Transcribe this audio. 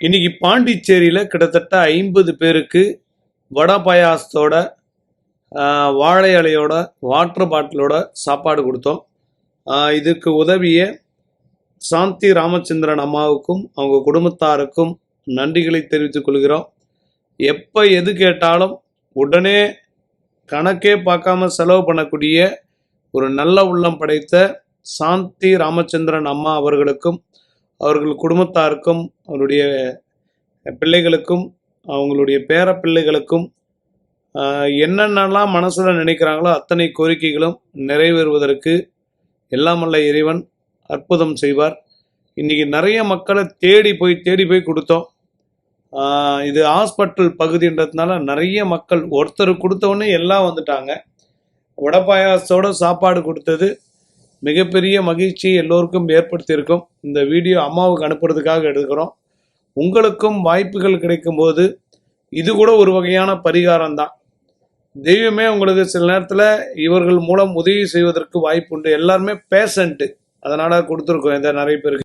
இன்னைக்கு பாண்டிச்சேரியில் கிட்டத்தட்ட 50 பேருக்கு வடை பாயாசத்தோட வாழை இலையோட வாட்டர் பாட்டிலோட சாப்பாடு கொடுத்தோம். இதுக்கு உதவிய சாந்தி ராமச்சந்திரன் அம்மாவுக்கும் அவங்க குடும்பத்தாருக்கும் நன்றிகளை தெரிவித்துக் கொள்கிறோம். எப்போ எது கேட்டாலும் உடனே கணக்கே பார்க்காம செலவு பண்ணக்கூடிய ஒரு நல்ல உள்ளம் படைத்த சாந்தி ராமச்சந்திரன் அம்மா அவர்களுக்கும் அவர்கள் குடும்பத்தாருக்கும் அவருடைய பிள்ளைகளுக்கும் அவங்களுடைய பேர பிள்ளைகளுக்கும் என்னென்னலாம் மனசில் நினைக்கிறாங்களோ அத்தனை கோரிக்கைகளும் நிறைவேறுவதற்கு எல்லாம் வல்ல இறைவன் அற்புதம் செய்வார். இன்றைக்கி நிறைய மக்களை தேடி போய் கொடுத்தோம். இது ஹாஸ்பிட்டல் பகுதின்றதுனால நிறைய மக்கள் ஒருத்தர் கொடுத்தவொடனே எல்லாம் வந்துட்டாங்க. வடை பாயாசத்தோட சாப்பாடு கொடுத்தது மிகப்பெரிய மகிழ்ச்சி எல்லோருக்கும் ஏற்படுத்தியிருக்கும். இந்த வீடியோ அம்மாவுக்கு அனுப்புறதுக்காக எடுக்கிறோம். உங்களுக்கும் வாய்ப்புகள் கிடைக்கும்போது இது கூட ஒரு வகையான பரிகாரம் தான். தெய்வமே உங்களுக்கு சில நேரத்தில் இவர்கள் மூலம் உதவி செய்வதற்கு வாய்ப்பு உண்டு. எல்லாருமே பேஷண்ட்டு, அதனால் கொடுத்துருக்கோம் இதை நிறைய பேருக்கு.